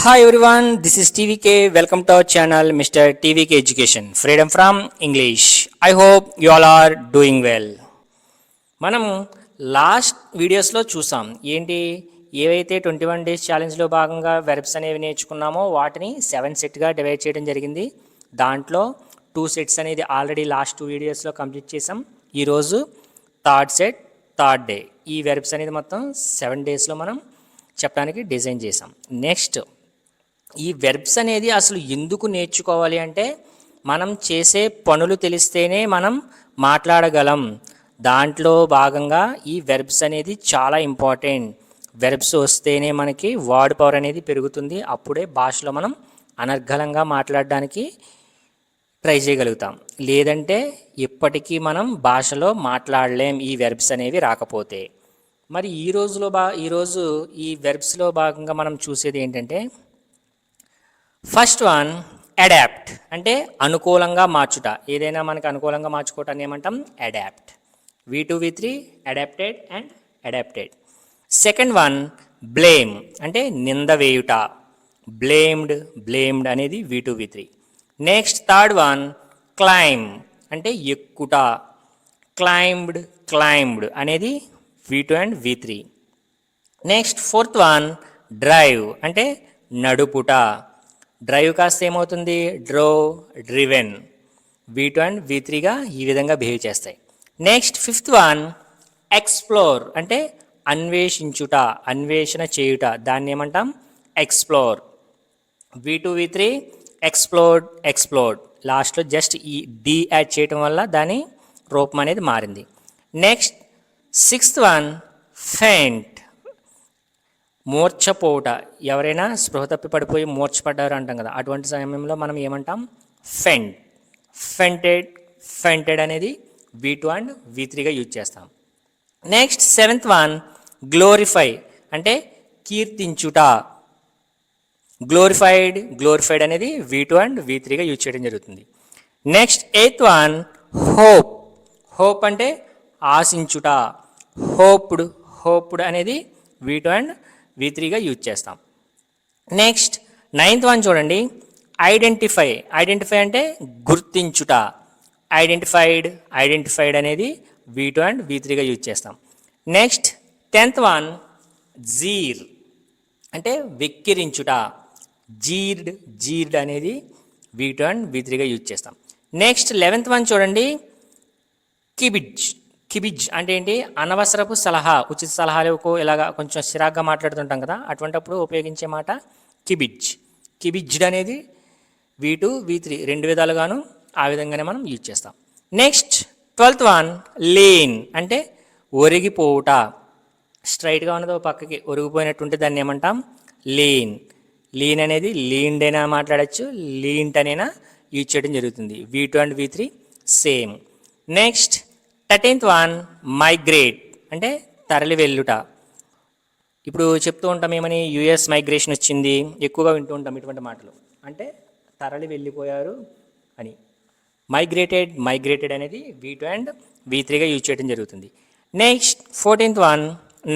Hi everyone, this is TVK. Welcome to our channel, Mr. TVK Education. Freedom from English. I hope you all are doing well. మనం last వీడియోస్లో చూసాం ఏంటి ఏవైతే 21 days ఛాలెంజ్లో భాగంగా verbs అనేవి నేర్చుకున్నామో వాటిని 7 సెట్గా divide చేయడం జరిగింది. దాంట్లో 2 సెట్స్ అనేది ఆల్రెడీ లాస్ట్ 2 వీడియోస్లో కంప్లీట్ చేసాం. ఈరోజు థర్డ్ సెట్ థర్డ్ డే ఈ వెర్బ్స్ అనేది మొత్తం 7 డేస్లో మనం చెప్పడానికి డిజైన్ చేసాం. నెక్స్ట్ ఈ వెర్బ్స్ అనేది అసలు ఎందుకు నేర్చుకోవాలి అంటే మనం చేసే పనులు తెలిస్తేనే మనం మాట్లాడగలం. దాంట్లో భాగంగా ఈ వెర్బ్స్ అనేది చాలా ఇంపార్టెంట్. వెర్బ్స్ వస్తేనే మనకి వర్డ్ పవర్ అనేది పెరుగుతుంది. అప్పుడే భాషలో మనం అనర్గళంగా మాట్లాడడానికి ట్రై చేయగలుగుతాం. లేదంటే ఇప్పటికీ మనం భాషలో మాట్లాడలేం ఈ వెర్బ్స్ అనేవి రాకపోతే. మరి ఈరోజు ఈ వెర్బ్స్లో భాగంగా మనం చూసేది ఏంటంటే ఫస్ట్ వన్ అడాప్ట్, అంటే అనుకూలంగా మార్చుట. ఏదైనా మనకు అనుకూలంగా మార్చుకోవటాన్ని ఏమంటాం? Adapt. V2 V3 adapted and adapted. Second one blame, అంటే నింద వేయుట. బ్లేమ్డ్ అనేది V2 V3. Next third one claim, అంటే ఎక్కుట. క్లైంబ్డ్ అనేది V2 and V3. Next fourth one drive, అంటే నడుపుట. డ్రైవ్ కాస్త ఏమవుతుంది? డ్రివెన్. V2 అండ్ V3గా ఈ విధంగా బిహేవ్ చేస్తాయి. నెక్స్ట్ ఫిఫ్త్ వన్ ఎక్స్ప్లోర్, అంటే అన్వేషణ చేయుట. దాన్ని ఏమంటాం? ఎక్స్ప్లోర్. V2 V3 explored. లాస్ట్లో జస్ట్ ఈ డి యాడ్ చేయటం వల్ల దాని రూపం అనేది మారింది. నెక్స్ట్ సిక్స్త్ వన్ ఫెయింట్, మూర్ఛపోవుట. ఎవరైనా స్పృహ తప్పి పడిపోయి మూర్ఛపడ్డారు అంటాం కదా, అటువంటి సమయంలో మనం ఏమంటాం? ఫెంటెడ్ అనేది V2 అండ్ V3గా యూజ్ చేస్తాం. నెక్స్ట్ సెవెంత్ వన్ గ్లోరిఫై, అంటే కీర్తించుట. గ్లోరిఫైడ్ అనేది V2 అండ్ V3గా యూజ్ చేయడం జరుగుతుంది. నెక్స్ట్ ఎయిత్ వన్ హోప్ అంటే ఆశించుట. హోప్డ్ అనేది V2 అండ్ V3గా యూజ్ చేస్తాం. నెక్స్ట్ నైన్త్ వన్ చూడండి, ఐడెంటిఫై అంటే గుర్తించుట. ఐడెంటిఫైడ్ అనేది V2 అండ్ V3గా యూజ్ చేస్తాం. నెక్స్ట్ టెన్త్ వన్ జీర్, అంటే వెక్కిరించుట. జీర్డ్ అనేది V2 అండ్ V3గా యూజ్ చేస్తాం. నెక్స్ట్ 11th వన్ చూడండి, కిబిజ్ అంటే ఏంటి? అనవసరపు సలహా, ఉచిత సలహాలకు ఇలాగా కొంచెం చిరాగ్గా మాట్లాడుతుంటాం కదా, అటువంటిప్పుడు ఉపయోగించే మాట కిబిజ్డ్ అనేది V2 V3 రెండు విధాలుగాను ఆ విధంగానే మనం యూజ్ చేస్తాం. నెక్స్ట్ 12th వన్ లీన్, అంటే ఒరిగిపోవుట. స్ట్రైట్గా ఉన్నదో పక్కకి ఒరిగిపోయినట్టుంటే దాన్ని ఏమంటాం? లీన్ అనేది లీన్డ్ అయినా మాట్లాడచ్చు, లీంట్ అనైనా యూజ్ చేయడం జరుగుతుంది. V2 and V3 same. Next 13th one migrate, అంటే తరలి వెళ్ళుట. ఇప్పుడు చెప్తూ ఉంటాం ఏమని? US మైగ్రేషన్ వచ్చింది, ఎక్కువగా వింటూ ఉంటాం ఇటువంటి మాటలు. అంటే తరలి వెళ్ళిపోయారు అని. మైగ్రేటెడ్ అనేది V2 అండ్ V3గా యూజ్ చేయడం జరుగుతుంది. నెక్స్ట్ 14th వన్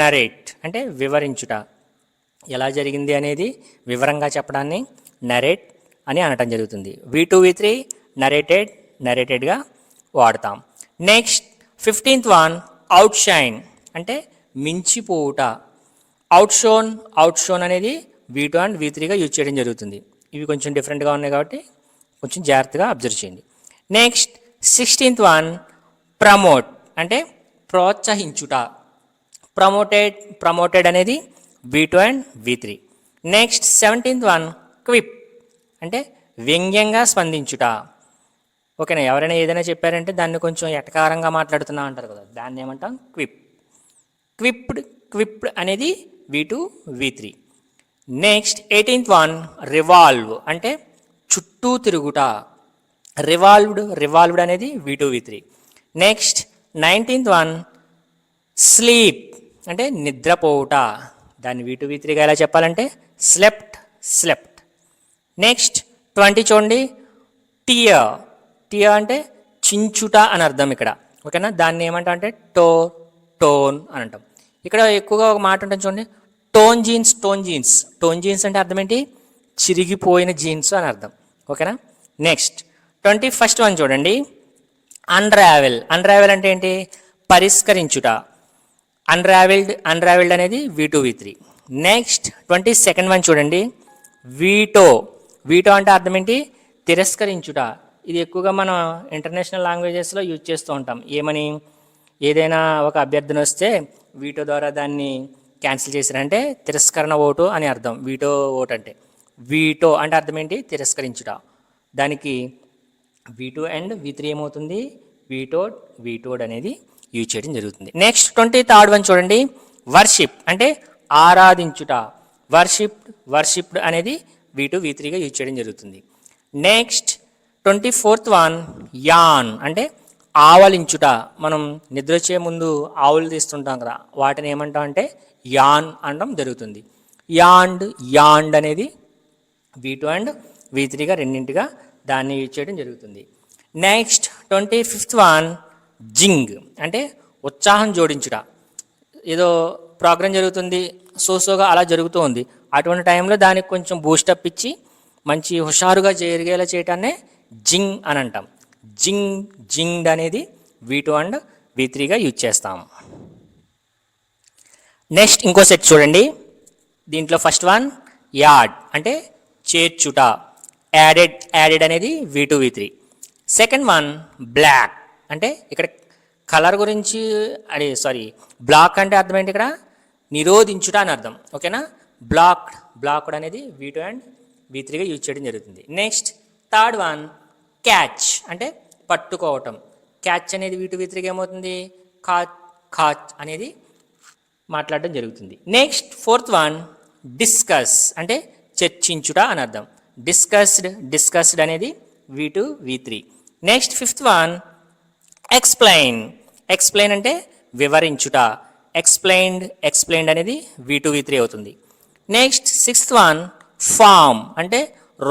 నరేట్, అంటే వివరించుట. ఎలా జరిగింది అనేది వివరంగా చెప్పడాన్ని నరేట్ అని అనటం జరుగుతుంది. V2 V3 నరేటెడ్గా వాడతాం. నెక్స్ట్ 15th వన్ అవుట్షైన్, అంటే మించిపోవుట. అవుట్షోన్ అనేది V2 అండ్ V3గా యూజ్ చేయడం జరుగుతుంది. ఇవి కొంచెం డిఫరెంట్గా ఉన్నాయి కాబట్టి కొంచెం జాగ్రత్తగా అబ్జర్వ్ చేయండి. నెక్స్ట్ 16th వన్ ప్రమోట్, అంటే ప్రోత్సహించుట. ప్రమోటెడ్ అనేది V2 and V3. Next 17th one quip, అంటే వ్యంగ్యంగా స్పందించుట. ఓకేనా? ఎవరైనా ఏదైనా చెప్పారంటే దాన్ని కొంచెం ఎటకారంగా మాట్లాడుతున్నా అంటారు కదా, దాన్ని ఏమంటాం? క్విప్డ్ అనేది V2 V3. Next 18th one revolve, అంటే చుట్టూ తిరుగుట. రివాల్వ్డ్ అనేది V2 V3. Next 19th one sleep, అంటే నిద్రపోవుట. దాన్ని V2 V3గా ఎలా చెప్పాలంటే స్లెప్ట్. నెక్స్ట్ 20 చూడండి, టియర్ అంటే చించుట అని అర్థం ఇక్కడ. ఓకేనా? దాన్ని ఏమంటాం అంటే టోన్ అని అంటాం. ఇక్కడ ఎక్కువగా ఒక మాట ఉంటుంది చూడండి, టోన్ జీన్స్ అంటే అర్థం ఏంటి? చిరిగిపోయిన జీన్స్ అని అర్థం. ఓకేనా. నెక్స్ట్ 21 చూడండి. అన్రావెల్. అన్రావెల్ అంటే ఏంటి? పరిష్కరించుట. అన్రావెల్డ్ అనేది V2V3. నెక్స్ట్ 22 చూడండి. వీటో. వీటో అంటే అర్థం ఏంటి? తిరస్కరించుట. ఇది ఎక్కువగా మనం ఇంటర్నేషనల్ లాంగ్వేజెస్లో యూజ్ చేస్తూ ఉంటాం. ఏమని? ఏదైనా ఒక అభ్యర్థన వస్తే వీటో ద్వారా దాన్ని క్యాన్సిల్ చేశారంటే తిరస్కరణ ఓటు అని అర్థం. వీటో ఓటు అంటే. వీటో అంటే అర్థం ఏంటి? తిరస్కరించుట. దానికి V2 అండ్ V3 ఏమవుతుంది? వీటోడ్ అనేది యూజ్ చేయడం జరుగుతుంది. నెక్స్ట్ 23 చూడండి. వర్షిప్ అంటే ఆరాధించుట. వర్షిప్డ్ అనేది V2V3గా యూజ్ చేయడం జరుగుతుంది. నెక్స్ట్ 24 యాన్ అంటే ఆవలించుట. మనం నిద్ర వచ్చే ముందు ఆవులు తీస్తుంటాం కదా, వాటిని ఏమంటాం అంటే యాన్ అనడం జరుగుతుంది. యాండ్ అనేది V2 అండ్ V3గా రెండింటిగా దాన్ని యూజ్ చేయడం జరుగుతుంది. నెక్స్ట్ 25 జింగ్ అంటే ఉత్సాహం జోడించుట. ఏదో ప్రోగ్రాం జరుగుతుంది, సోగా అలా జరుగుతూ ఉంది, అటువంటి టైంలో దానికి కొంచెం బూస్టప్ ఇచ్చి మంచి హుషారుగా జరిగేలా చేయటాన్నే జింగ్ అని అంటాం. జింగ్డ్ అనేది V2 అండ్ V3గా యూజ్ చేస్తాం. నెక్స్ట్ ఇంకో సెట్ చూడండి. దీంట్లో ఫస్ట్ వన్ యాడ్ అంటే చేర్చుట. యాడెడ్ అనేది V2V3. సెకండ్ వన్ బ్లాక్ అంటే ఇక్కడ కలర్ గురించి బ్లాక్ అంటే అర్థం ఏంటి? ఇక్కడ నిరోధించుట అని అర్థం. ఓకేనా. బ్లాక్డ్ అనేది V2 అండ్ V3గా యూజ్ చేయడం జరుగుతుంది. నెక్స్ట్ థర్డ్ వన్ క్యాచ్ అంటే పట్టుకోవటం. క్యాచ్ అనేది V2V3గా ఏమవుతుంది? కాచ్ అనేది మాట్లాడడం జరుగుతుంది. నెక్స్ట్ ఫోర్త్ వన్ డిస్కస్ అంటే చర్చించుట అని అర్థం. డిస్కస్డ్ అనేది V2V3. Next fifth one explain అంటే వివరించుట. ఎక్స్ప్లెయిన్డ్ అనేది V2V3 అవుతుంది. నెక్స్ట్ సిక్స్త్ వన్ ఫామ్ అంటే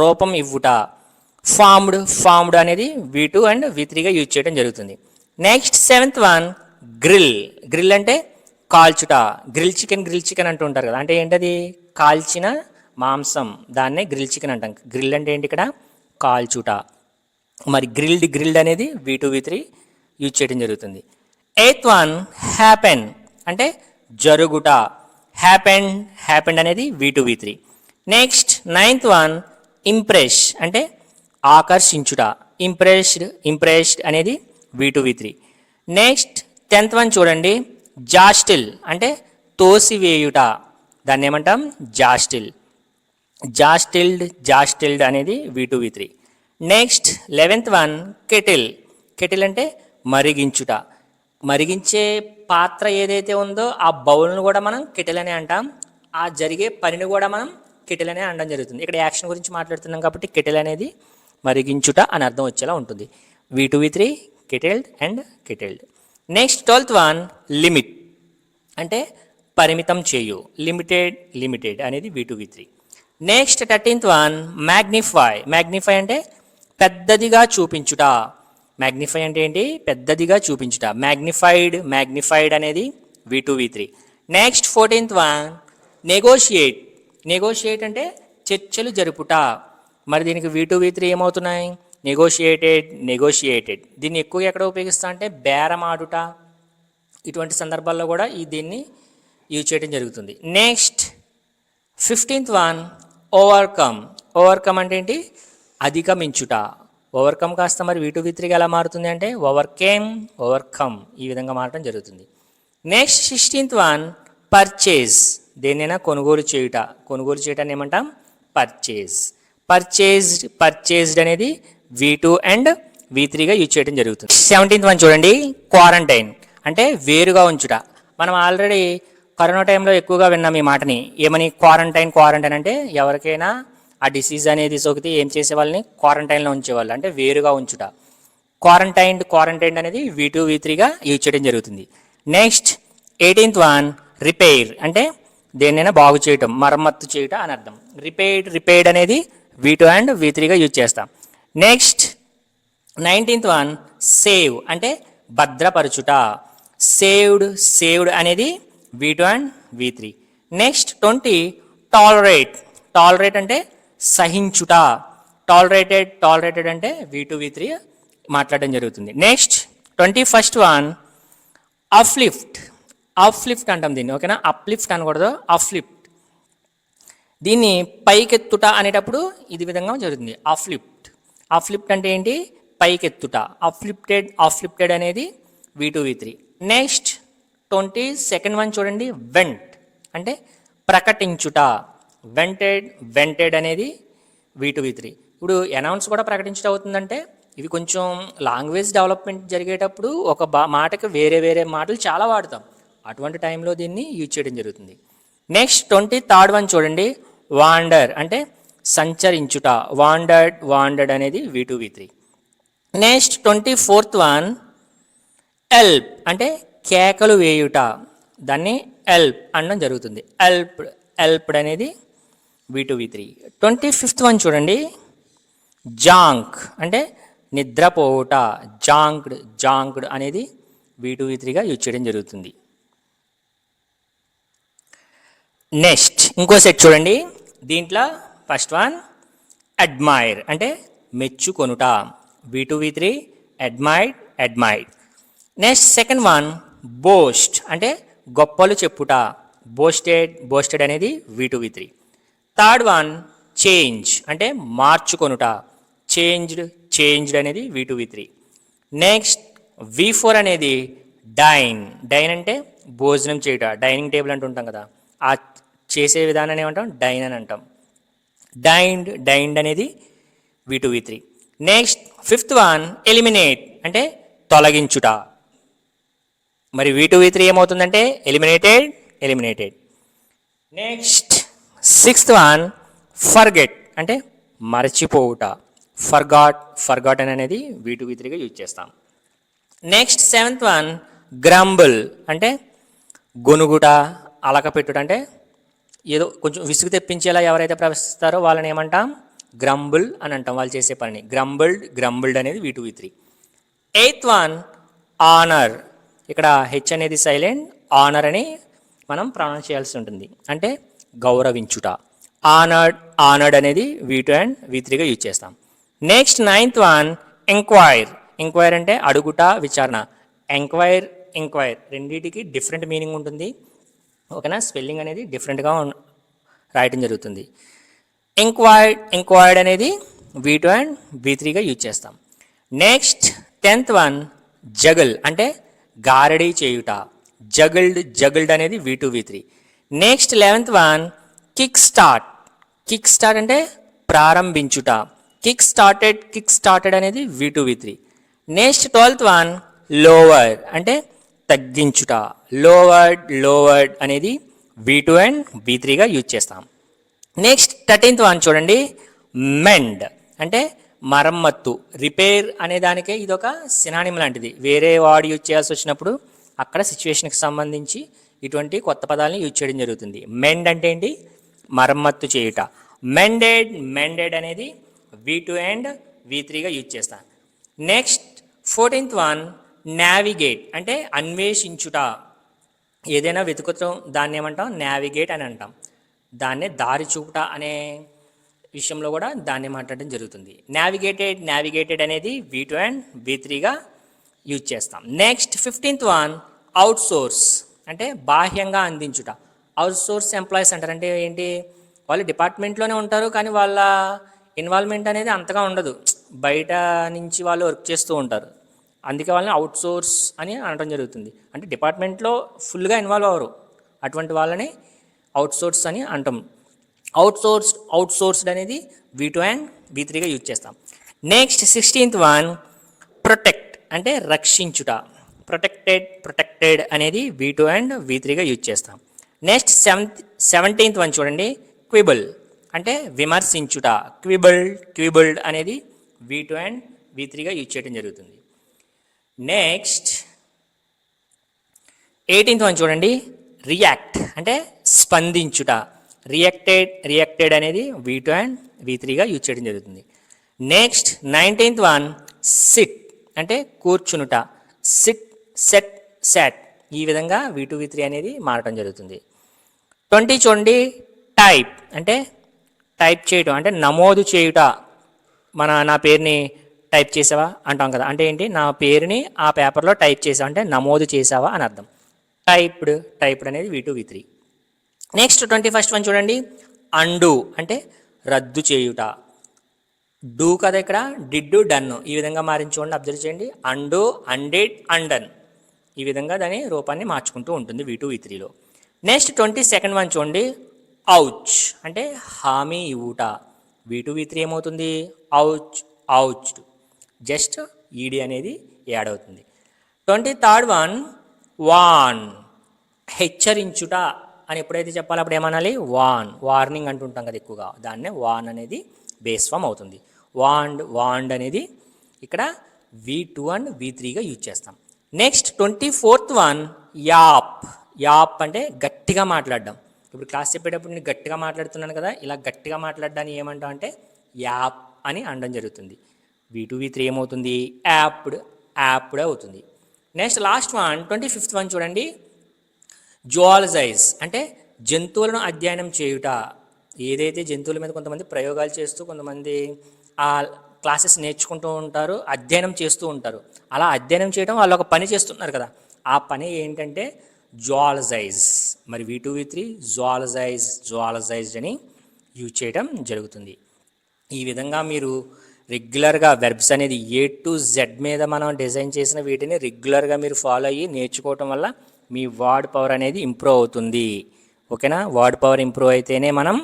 రూపం ఇవ్వుట. ఫార్మ్డ్ అనేది V2 అండ్ V3గా యూజ్ చేయడం జరుగుతుంది. నెక్స్ట్ సెవెంత్ వన్ గ్రిల్ అంటే కాల్చుట. గ్రిల్ చికెన్ అంటూ ఉంటారు కదా, అంటే ఏంటది? కాల్చిన మాంసం, దాన్నే గ్రిల్ చికెన్ అంటాం. గ్రిల్ అంటే ఏంటి? ఇక్కడ కాల్చుట. మరి గ్రిల్డ్ అనేది V2V3 యూజ్ చేయడం జరుగుతుంది. ఎయిత్ వన్ హ్యాపెన్ అంటే జరుగుట. హ్యాపెండ్ అనేది V2V3. Next ninth one impress అంటే ఆకర్షించుట. ఇంప్రెస్డ్ అనేది V2V3. నెక్స్ట్ 10th వన్ చూడండి. జాస్టిల్ తోసివేయుట. దాన్ని ఏమంటాం? జాస్టిల్డ్ అనేది V2V3. Next 11th one kettle అంటే మరిగించుట. మరిగించే పాత్ర ఏదైతే ఉందో ఆ బౌల్ను కూడా మనం కెటిల్ అనే అంటాం. ఆ జరిగే పనిని కూడా మనం కెటిల్ అనే అనడం జరుగుతుంది. ఇక్కడ యాక్షన్ గురించి మాట్లాడుతున్నాం కాబట్టి కెటిల్ అనేది మరిగించుట అని అర్థం వచ్చేలా ఉంటుంది. V2V3 కెటిల్డ్. Next 12th one limit అంటే పరిమితం చేయు. లిమిటెడ్ అనేది V2V3. Next 13th one magnify అంటే పెద్దదిగా చూపించుట. మ్యాగ్నిఫై అంటే ఏంటి? పెద్దదిగా చూపించుట. మ్యాగ్నిఫైడ్ అనేది V2V3. Next 14th one negotiate అంటే చర్చలు జరుపుట. మరి దీనికి V2V3 ఏమవుతున్నాయి? నెగోషియేటెడ్. దీన్ని ఎక్కువగా ఎక్కడ ఉపయోగిస్తా అంటే బేరం ఆడుట, ఇటువంటి సందర్భాల్లో కూడా దీన్ని యూజ్ చేయడం జరుగుతుంది. నెక్స్ట్ 15th వన్ ఓవర్కమ్ అంటే ఏంటి? అధిగమించుట. ఓవర్కమ్ కాస్త మరి V2V3గా ఎలా మారుతుంది అంటే ఓవర్కమ్ ఈ విధంగా మారడం జరుగుతుంది. Next 16th one purchase. దేన్నైనా కొనుగోలు చేయటాన్ని ఏమంటాం? పర్చేజ్డ్ అనేది V2 అండ్ V3గా యూజ్ చేయడం జరుగుతుంది. 17th వన్ చూడండి. క్వారంటైన్ అంటే వేరుగా ఉంచుట. మనం ఆల్రెడీ కరోనా టైంలో ఎక్కువగా విన్నాం ఈ మాటని. ఏమని? క్వారంటైన్ అంటే ఎవరికైనా ఆ డిసీజ్ అనేది సోకితే ఏం చేసే వాళ్ళని క్వారంటైన్లో ఉంచేవాళ్ళు, అంటే వేరుగా ఉంచుట. క్వారంటైన్ అనేది V2V3గా యూజ్ చేయడం జరుగుతుంది. నెక్స్ట్ 18th వన్ రిపేర్ అంటే దేన్నైనా బాగు చేయటం, మరమ్మత్తు చేయటం అని అర్థం. రిపేర్డ్ అనేది V2 అండ్ V3గా యూజ్ చేస్తాం. నెక్స్ట్ 19th వన్ సేవ్ అంటే భద్రపరచుట. సేవ్డ్ అనేది V2 and V3. Next 20 tolerate అంటే సహించుట, టాలరేటెడ్ అంటే V2 V3 మాట్లాడడం జరుగుతుంది. నెక్స్ట్ 21st వన్ అప్లిఫ్ట్ అంటాం దీన్ని, ఓకేనా. అప్లిఫ్ట్ అనకూడదు, అప్లిఫ్ట్. దీన్ని పైకెత్తుట అనేటప్పుడు ఇది విధంగా జరుగుతుంది, అప్లిఫ్ట్ అంటే ఏంటి, పైకెత్తుట. అప్లిఫ్టెడ్ అనేది V2 V3. Next 22nd one చూడండి, వెంట్ అంటే ప్రకటించుట. వెంటెడ్ అనేది V2 V3. ఇప్పుడు అనౌన్స్ కూడా ప్రకటించుట అవుతుందంటే ఇవి కొంచెం లాంగ్వేజ్ డెవలప్మెంట్ జరిగేటప్పుడు ఒక మాటకి వేరే మాటలు చాలా వాడతాం, అటువంటి టైంలో దీన్ని యూజ్ చేయడం జరుగుతుంది. నెక్స్ట్ 23rd వన్ చూడండి, వాండర్ అంటే సంచరించుట. వాండర్డ్ అనేది V2 V3. Next 24th one Yelp అంటే కేకలు వేయుట, దాన్ని ఎల్ప్ అనడం జరుగుతుంది. ఎల్ప్డ్ అనేది V2 V3. 25th వన్ చూడండి, జాంక్ అంటే నిద్రపోవుట. జాంక్డ్ అనేది V2 V3గా యూజ్ చేయడం జరుగుతుంది. నెక్స్ట్ ఇంకో సెట్ చూడండి, దీంట్లో ఫస్ట్ వన్ అడ్మైర్ అంటే మెచ్చుకొనుట. V2 V3 admired. Next second one boast అంటే గొప్పలు చెప్పుట. బోస్టెడ్ అనేది V2 V3. Third one change అంటే మార్చుకొనుట. చేంజ్డ్ అనేది V2 V3. నెక్స్ట్ V4 అనేది డైన్ అంటే భోజనం చేయుట. డైనింగ్ టేబుల్ అంటూ ఉంటాం కదా, ఆ చేసే విధానాన్ని ఏమంటాం, డైన్ అని అంటాం. డైన్డ్ అనేది V2 V3. Next 5th one eliminate అంటే తొలగించుట. మరి V2 V3 ఏమవుతుందంటే eliminated. Next 6th one forget అంటే మరచిపోవుట. ఫర్గాటన్ అనేది V2 V3గా యూజ్ చేస్తాం. నెక్స్ట్ 7th వన్ గ్రంబుల్ అంటే గొనుగుట, అలక పెట్టుట. అంటే ఏదో కొంచెం విసుగు తెప్పించేలా ఎవరైతే ప్రవర్తిస్తారో వాళ్ళని ఏమంటాం, గ్రంబుల్ అని అంటాం, వాళ్ళు చేసే పని. గ్రంబుల్డ్ అనేది V2 V3. 8th one honour, ఇక్కడ హెచ్ అనేది సైలెంట్, ఆనర్ అని మనం ప్రొనౌన్స్ చేయాల్సి ఉంటుంది, అంటే గౌరవించుట. ఆనర్డ్ అనేది V2 యూజ్ చేస్తాం. నెక్స్ట్ 9th వన్ ఎంక్వైర్ అంటే అడుగుట, విచారణ. ఎంక్వైర్ రెండింటికి డిఫరెంట్ మీనింగ్ ఉంటుంది, ఓకేనా. స్పెల్లింగ్ అనేది డిఫరెంట్గా రాయటం జరుగుతుంది. ఎంక్వైర్డ్ అనేది V2 యూజ్ చేస్తాం. నెక్స్ట్ 10th వన్ జగల్ అంటే గారడీ చేయుట. జగల్డ్ అనేది V2 V3. Next 11th one kick start అంటే ప్రారంభించుట. కిక్ స్టార్టెడ్ అనేది V2 V3. Next 12th one lower అంటే తగ్గించుట. లోవర్డ్ అనేది V2 యూజ్ చేస్తాం. నెక్స్ట్ 13th వన్ చూడండి, మెండ్ అంటే మరమ్మత్తు. రిపేర్ అనే దానికే ఇది ఒక సినానిమ్ లాంటిది. వేరే వాడు యూజ్ చేయాల్సి వచ్చినప్పుడు అక్కడ సిచ్యువేషన్కి సంబంధించి ఇటువంటి కొత్త పదాలను యూజ్ చేయడం జరుగుతుంది. మెండ్ అంటే ఏంటి, మరమ్మత్తు చేయుట. మెండెడ్ అనేది V2 యూజ్ చేస్తాం. నెక్స్ట్ 14th వన్ నావిగేట్ అంటే అన్వేషించుట. ఏదైనా వెతుకుతాం దాన్ని ఏమంటాం, నావిగేట్ అని అంటాం. దాన్నే దారి చూపుట అనే విషయంలో కూడా దాన్ని మాట్లాడడం జరుగుతుంది. నావిగేటెడ్ అనేది V2 యూజ్ చేస్తాం. నెక్స్ట్ 15th వన్ అవుట్సోర్స్ అంటే బాహ్యంగా అందించుట. అవుట్సోర్స్ ఎంప్లాయీస్ అంటారు, అంటే ఏంటి, వాళ్ళు డిపార్ట్మెంట్లోనే ఉంటారు కానీ వాళ్ళ ఇన్వాల్వ్మెంట్ అనేది అంతగా ఉండదు, బయట నుంచి వాళ్ళు వర్క్ చేస్తూ ఉంటారు, అందుకే వాళ్ళని అవుట్సోర్స్ అని అనడం జరుగుతుంది. అంటే డిపార్ట్మెంట్లో ఫుల్గా ఇన్వాల్వ్ అవ్వరు, అటువంటి వాళ్ళని అవుట్సోర్స్ అని అంటాం. అవుట్సోర్స్డ్ అనేది V2 యూజ్ చేస్తాం. నెక్స్ట్ 16th వన్ ప్రొటెక్ట్ అంటే రక్షించుట. ప్రొటెక్టెడ్ అనేది V2 యూజ్ చేస్తాం. నెక్స్ట్ 17th వన్ చూడండి, క్విబుల్ అంటే విమర్శించుట. క్విబుల్డ్ అనేది V2 యూజ్ చేయడం జరుగుతుంది. నెక్స్ట్ 18th వన్ చూడండి, రియాక్ట్ అంటే స్పందించుట. రియాక్టెడ్ అనేది V2 యూజ్ చేయడం జరుగుతుంది. నెక్స్ట్ 19th వన్ సిట్ అంటే కూర్చునుట. సెట్ ఈ విధంగా V2 అనేది మారటం జరుగుతుంది. 20 చూడండి, టైప్ అంటే టైప్ చేయటం అంటే నమోదు చేయుట. నా పేరుని టైప్ చేసావా అంటాం కదా, అంటే ఏంటి, నా పేరుని ఆ పేపర్లో టైప్ చేసావా అంటే నమోదు చేసావా అని అర్థం. టైప్డ్ అనేది V2 V3. Next 21st one చూడండి, అండు అంటే రద్దు చేయుట. డూ కదా ఇక్కడ, డిడ్ డన్ ఈ విధంగా మారింది చూడండి, అబ్జర్వ్ చేయండి. అండు, అన్డెడ్, అండన్ ఈ విధంగా దాని రూపాన్ని మార్చుకుంటూ ఉంటుంది V2 V3లో. నెక్స్ట్ 22nd వన్ చూడండి, ఔచ్ అంటే హామీ ఇవ్వుట. V2 V3 ఏమవుతుంది, ఔచ్డ్, జస్ట్ ఈడి అనేది యాడ్ అవుతుంది. 23rd వన్, హెచ్చరించుట అని ఎప్పుడైతే చెప్పాలి అప్పుడు ఏమనాలి, వార్నింగ్ అంటుంటాం కదా ఎక్కువగా, దాన్నే వాన్ అనేది బేస్ ఫామ్ అవుతుంది. వాండ్ అనేది ఇక్కడ V2 అండ్ V3గా యూజ్ చేస్తాం. నెక్స్ట్ 24th వన్, యాప్ అంటే గట్టిగా మాట్లాడడం. ఇప్పుడు క్లాస్ చెప్పేటప్పుడు నేను గట్టిగా మాట్లాడుతున్నాను కదా, ఇలా గట్టిగా మాట్లాడడాన్ని ఏమంటాం అంటే యాప్ అని అనడం జరుగుతుంది. V2 V3 ఏమవుతుంది, యాప్డ్ అవుతుంది. Next last one 25th one చూడండి, జువాలజైజ్ అంటే జంతువులను అధ్యయనం చేయుట. ఏదైతే జంతువుల మీద కొంతమంది ప్రయోగాలు చేస్తూ కొంతమంది ఆ క్లాసెస్ నేర్చుకుంటూ ఉంటారు, అధ్యయనం చేస్తూ ఉంటారు. అలా అధ్యయనం చేయడం వాళ్ళు ఒక పని చేస్తున్నారు కదా, ఆ పని ఏంటంటే జువాలజైజ్. మరి V2 V3 జువాలజైజ్డ్ అని యూజ్ చేయడం జరుగుతుంది. ఈ విధంగా మీరు రెగ్యులర్గా వెర్బ్స్ అనేది A to Z మీద మనం డిజైన్ చేసిన వీటిని రెగ్యులర్గా మీరు ఫాలో అయ్యి నేర్చుకోవటం వల్ల మీ వర్డ్ పవర్ అనేది ఇంప్రూవ్ అవుతుంది. ఓకేనా, వర్డ్ పవర్ ఇంప్రూవ్ అయితేనే మనం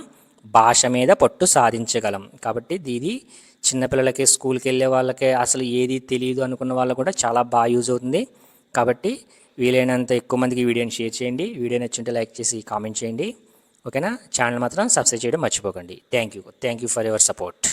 భాష మీద పట్టు సాధించగలం. కాబట్టి ఇది చిన్నపిల్లలకి, స్కూల్కి వెళ్ళే వాళ్ళకి, అసలు ఏది తెలియదు అనుకున్న వాళ్ళకు కూడా చాలా బాగా యూజ్ అవుతుంది. కాబట్టి వీలైనంత ఎక్కువ మందికి ఈ వీడియోని షేర్ చేయండి. వీడియో నచ్చుంటే లైక్ చేసి కామెంట్ చేయండి. ఓకేనా, ఛానల్ మాత్రం సబ్స్క్రైబ్ చేయడం మర్చిపోకండి. Thank you for your support.